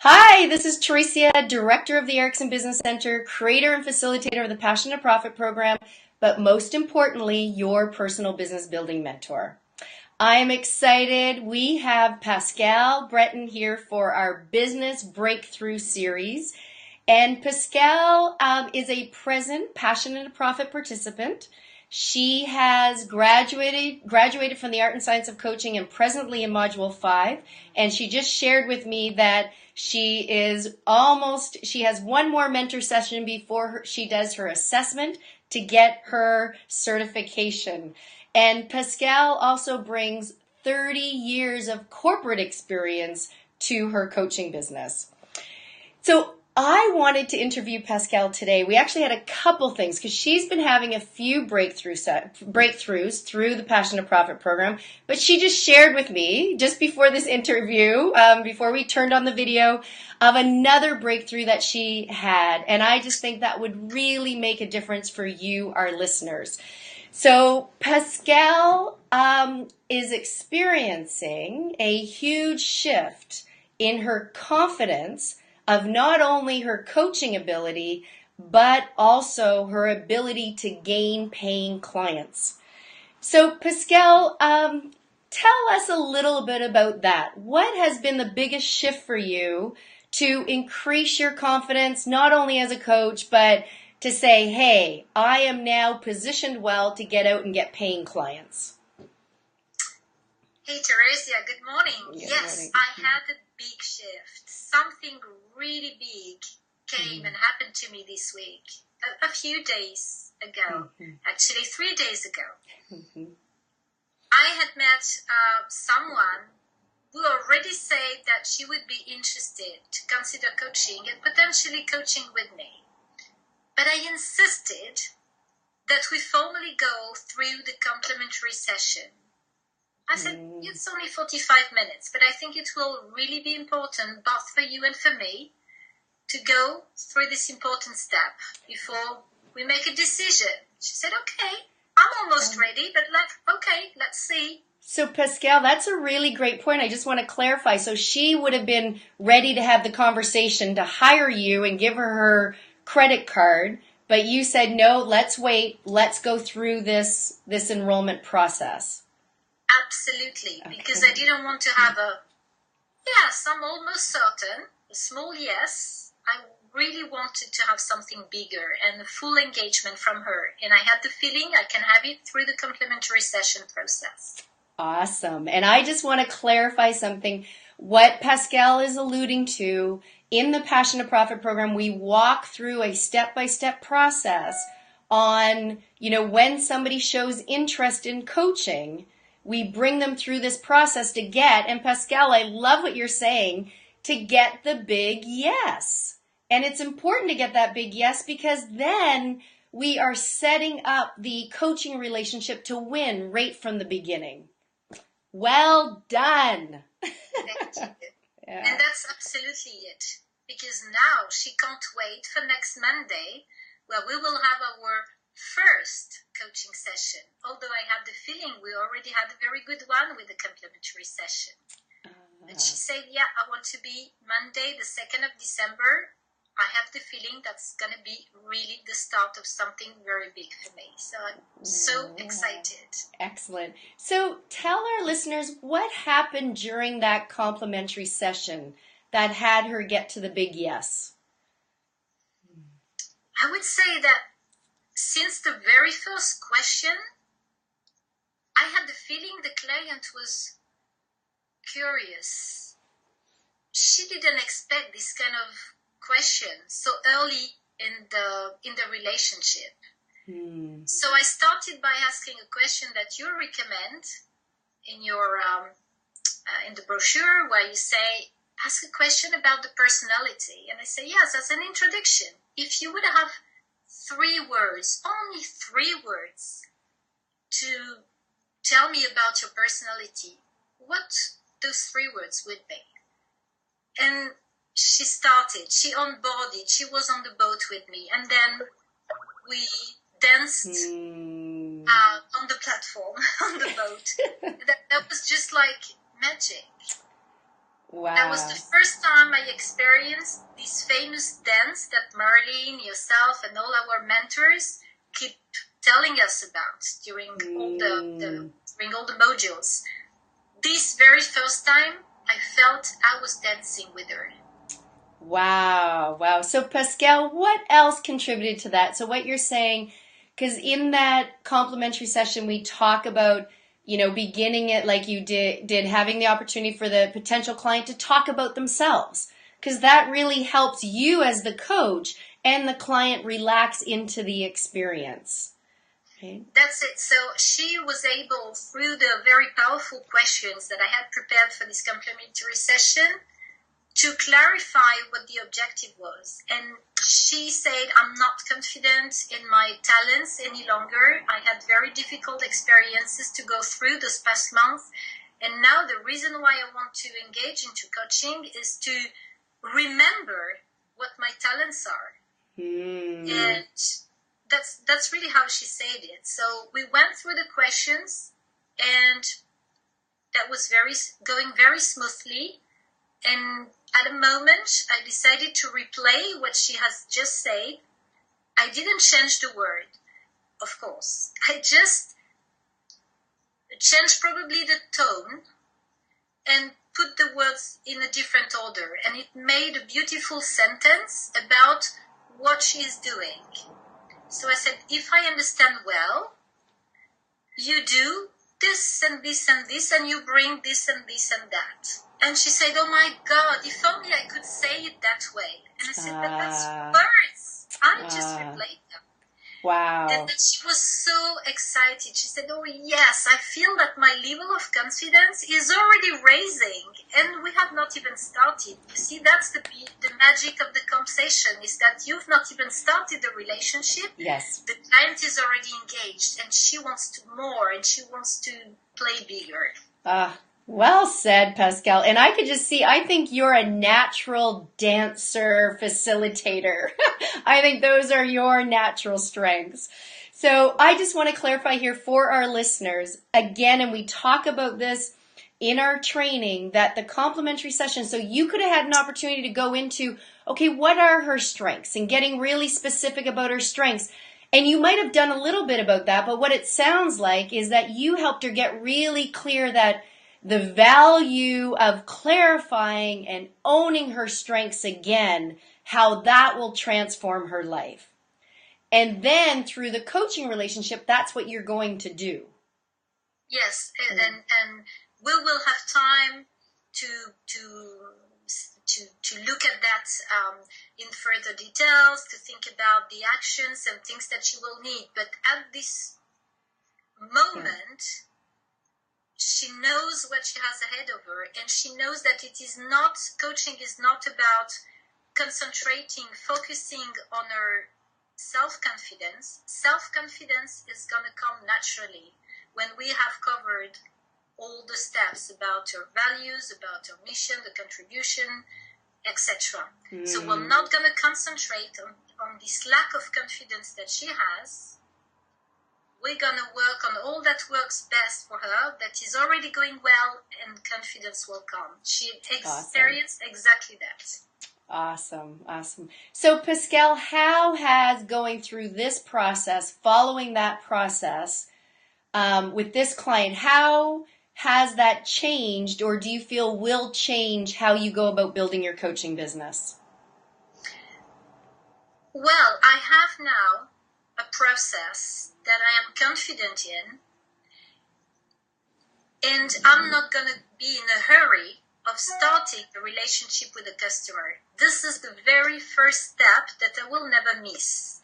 Hi, this is Teresa, Director of the Erickson Business Center, creator and facilitator of the Passion to Profit program, but most importantly, your personal business building mentor. I am excited. We have Pascale Breton here for our Business Breakthrough series. And Pascale is a present Passion to Profit participant. She has graduated from the Art and Science of Coaching and presently in Module 5. And she just shared with me that she has one more mentor session before she does her assessment to get her certification. And Pascale also brings 30 years of corporate experience to her coaching business. So I wanted to interview Pascale today. We actually had a couple things because she's been having a few breakthroughs through the Passion to Profit program. But she just shared with me just before this interview, before we turned on the video, of another breakthrough that she had. And I just think that would really make a difference for you, our listeners. So Pascale is experiencing a huge shift in her confidence of not only her coaching ability, but also her ability to gain paying clients. So Pascale, tell us a little bit about that. What has been the biggest shift for you to increase your confidence, not only as a coach, but to say, hey, I am now positioned well to get out and get paying clients? Hey, Teresia, good morning. Good yes, morning. I had a big shift. Something really big came and happened to me this week, a few days ago, actually 3 days ago. I had met someone who already said that she would be interested to consider coaching and potentially coaching with me. But I insisted that we formally go through the complimentary session. I said, it's only 45 minutes, but I think it will really be important, both for you and for me, to go through this important step before we make a decision. She said, okay, I'm almost ready, but let's see. So Pascale, that's a really great point. I just want to clarify. So she would have been ready to have the conversation to hire you and give her credit card, but you said, no, let's wait. Let's go through this enrollment process. Absolutely, because I didn't want to have I'm almost certain, a small yes. I really wanted to have something bigger and a full engagement from her. And I had the feeling I can have it through the complimentary session process. Awesome. And I just want to clarify something. What Pascale is alluding to, in the Passion to Profit program, we walk through a step-by-step process on, when somebody shows interest in coaching, we bring them through this process to get, and Pascale, I love what you're saying, to get the big yes. And it's important to get that big yes because then we are setting up the coaching relationship to win right from the beginning. Well done. Thank you. Yeah. And that's absolutely it. Because now she can't wait for next Monday, where we will have our first coaching session. Although I have the feeling we already had a very good one with the complimentary session. But she said, I want to be Monday, the 2nd of December. I have the feeling that's going to be really the start of something very big for me. So I'm so excited. Excellent. So tell our listeners what happened during that complimentary session that had her get to the big yes. I would say that since the very first question, I had the feeling the client was curious. She didn't expect this kind of question so early in the relationship. So I started by asking a question that you recommend in your in the brochure, where you say, ask a question about the personality. And I say, yes, as an introduction, if you would have 3 words, only 3 words, to tell me about your personality, what those 3 words would be. And she started, she onboarded, she was on the boat with me, and then we danced on the platform, on the boat. that was just like magic. That was Wow. the first time I experienced this famous dance that Marlene, yourself, and all our mentors keep telling us about during during all the modules. This very first time, I felt I was dancing with her. Wow. Wow. So, Pascale, what else contributed to that? So, what you're saying, because in that complimentary session, we talk about, beginning it like you did having the opportunity for the potential client to talk about themselves, because that really helps you as the coach and the client relax into the experience. Right? That's it. So she was able, through the very powerful questions that I had prepared for this complimentary session, to clarify what the objective was. And she said, I'm not confident in my talents any longer. I had very difficult experiences to go through this past month. And now the reason why I want to engage into coaching is to remember what my talents are. And that's really how she said it. So we went through the questions, and that was going very smoothly. And at a moment, I decided to replay what she has just said. I didn't change the word, of course. I just changed probably the tone and put the words in a different order. And it made a beautiful sentence about what she is doing. So I said, if I understand well, you do this and this and this, and you bring this and this and that. And she said, oh my God, if only I could say it that way. And I said, but that's words. I just replayed them. Wow. And then she was so excited. She said, oh yes, I feel that my level of confidence is already raising, and we have not even started. You see, that's the magic of the conversation, is that you've not even started the relationship. Yes. The client is already engaged, and she wants to more, and she wants to play bigger. Well said, Pascale. And I could just see, I think you're a natural dancer facilitator. I think those are your natural strengths. So I just want to clarify here for our listeners, again, and we talk about this in our training, that the complimentary session, so you could have had an opportunity to go into, okay, what are her strengths, and getting really specific about her strengths. And you might have done a little bit about that, but what it sounds like is that you helped her get really clear that the value of clarifying and owning her strengths again, how that will transform her life. And then through the coaching relationship, that's what you're going to do. Yes, and we will have time to look at that in further details, to think about the actions and things that she will need. But at this moment, she knows what she has ahead of her, and she knows that coaching is not about focusing on her self-confidence. Self-confidence is going to come naturally when we have covered all the steps about her values, about her mission, the contribution, etc. So we're not going to concentrate on this lack of confidence that she has. We're going to work on all that works best for her, that is already going well, and confidence will come. She experienced exactly that. Awesome. So, Pascale, how has going through this process, following that process with this client, how has that changed, or do you feel will change how you go about building your coaching business? Well, I have now a process that I am confident in, and I'm not going to be in a hurry of starting a relationship with a customer. This is the very first step that I will never miss.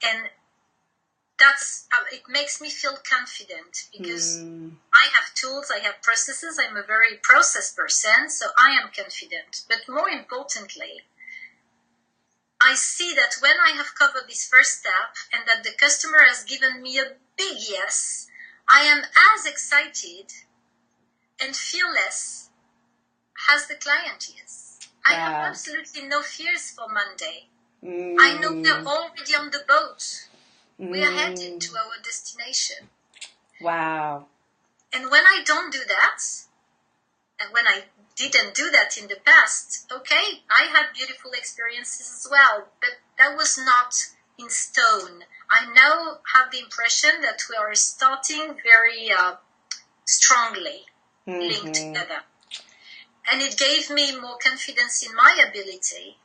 And it makes me feel confident, because I have tools, I have processes, I'm a very process person, so I am confident. But more importantly, I see that when I have covered this first step and that the customer has given me a big yes, I am as excited and fearless as the client is. I have absolutely no fears for Monday. I know they're already on the boat. We are headed to our destination. Wow. And when I don't do that, and when I didn't do that in the past. Okay, I had beautiful experiences as well, but that was not in stone. I now have the impression that we are starting very strongly linked together. And it gave me more confidence in my ability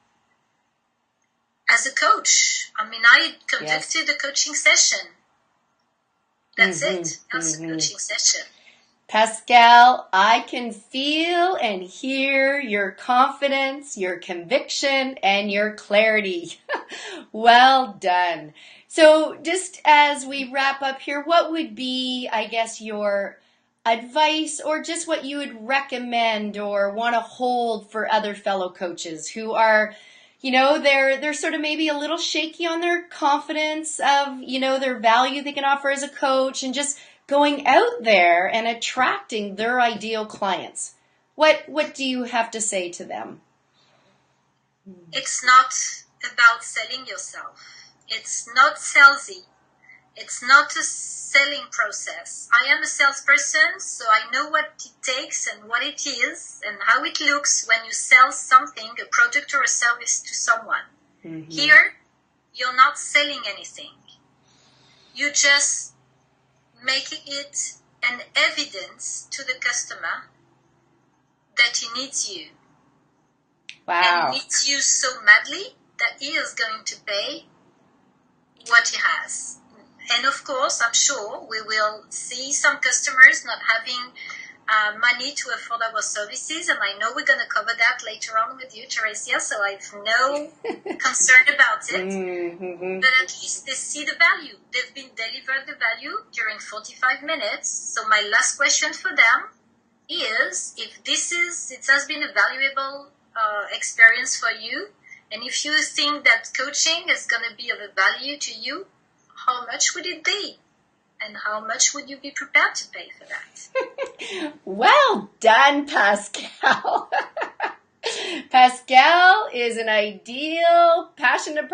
as a coach. I mean, I conducted a coaching session. That's it. That's a coaching session. Pascale, I can feel and hear your confidence, your conviction, and your clarity. Well done. So just as we wrap up here, what would be, I guess, your advice or just what you would recommend or want to hold for other fellow coaches who are, they're sort of maybe a little shaky on their confidence of, their value they can offer as a coach and just going out there and attracting their ideal clients. What do you have to say to them? It's not about selling yourself. It's not salesy. It's not a selling process. I am a salesperson, so I know what it takes and what it is and how it looks when you sell something, a product or a service to someone. Here, you're not selling anything. You just making it an evidence to the customer that he needs you. Wow. And needs you so madly that he is going to pay what he has. And of course, I'm sure we will see some customers not having money to afford our services, and I know we're going to cover that later on with you, Teresia, so I have no concern about it. But at least they see the value. They've been delivered the value during 45 minutes. So my last question for them is, if it has been a valuable experience for you, and if you think that coaching is going to be of a value to you, how much would it be? And how much would you be prepared to pay for that? Well done, Pascale. Pascale is an ideal passion into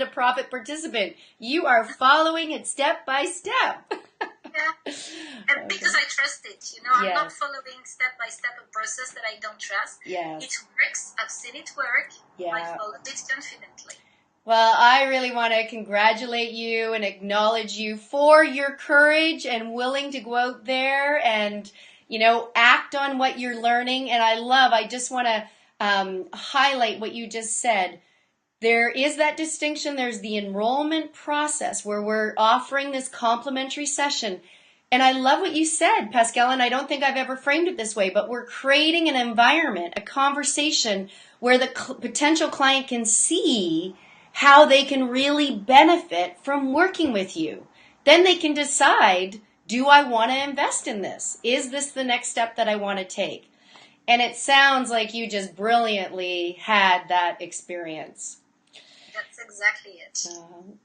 profit participant. You are following it step by step. Yeah. And because I trust it, I'm not following step by step a process that I don't trust. Yes. It works. I've seen it work. Yeah. I followed it confidently. Well, I really want to congratulate you and acknowledge you for your courage and willing to go out there and, act on what you're learning. And I just want to highlight what you just said. There is that distinction. There's the enrollment process where we're offering this complimentary session. And I love what you said, Pascale, and I don't think I've ever framed it this way, but we're creating an environment, a conversation where the potential client can see how they can really benefit from working with you. Then they can decide, do I want to invest in this? Is this the next step that I want to take? And it sounds like you just brilliantly had that experience. That's exactly it.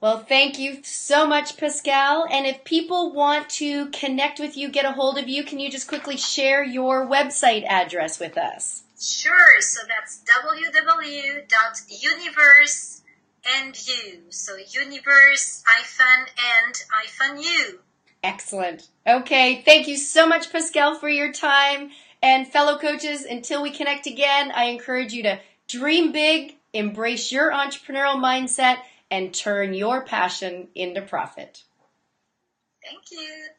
Well, thank you so much, Pascale. And if people want to connect with you, get a hold of you, can you just quickly share your website address with us? Sure. So that's www.universe and you. So universe and you. Excellent. Okay. Thank you so much, Pascale, for your time. And fellow coaches, until we connect again, I encourage you to dream big, embrace your entrepreneurial mindset, and turn your passion into profit. Thank you.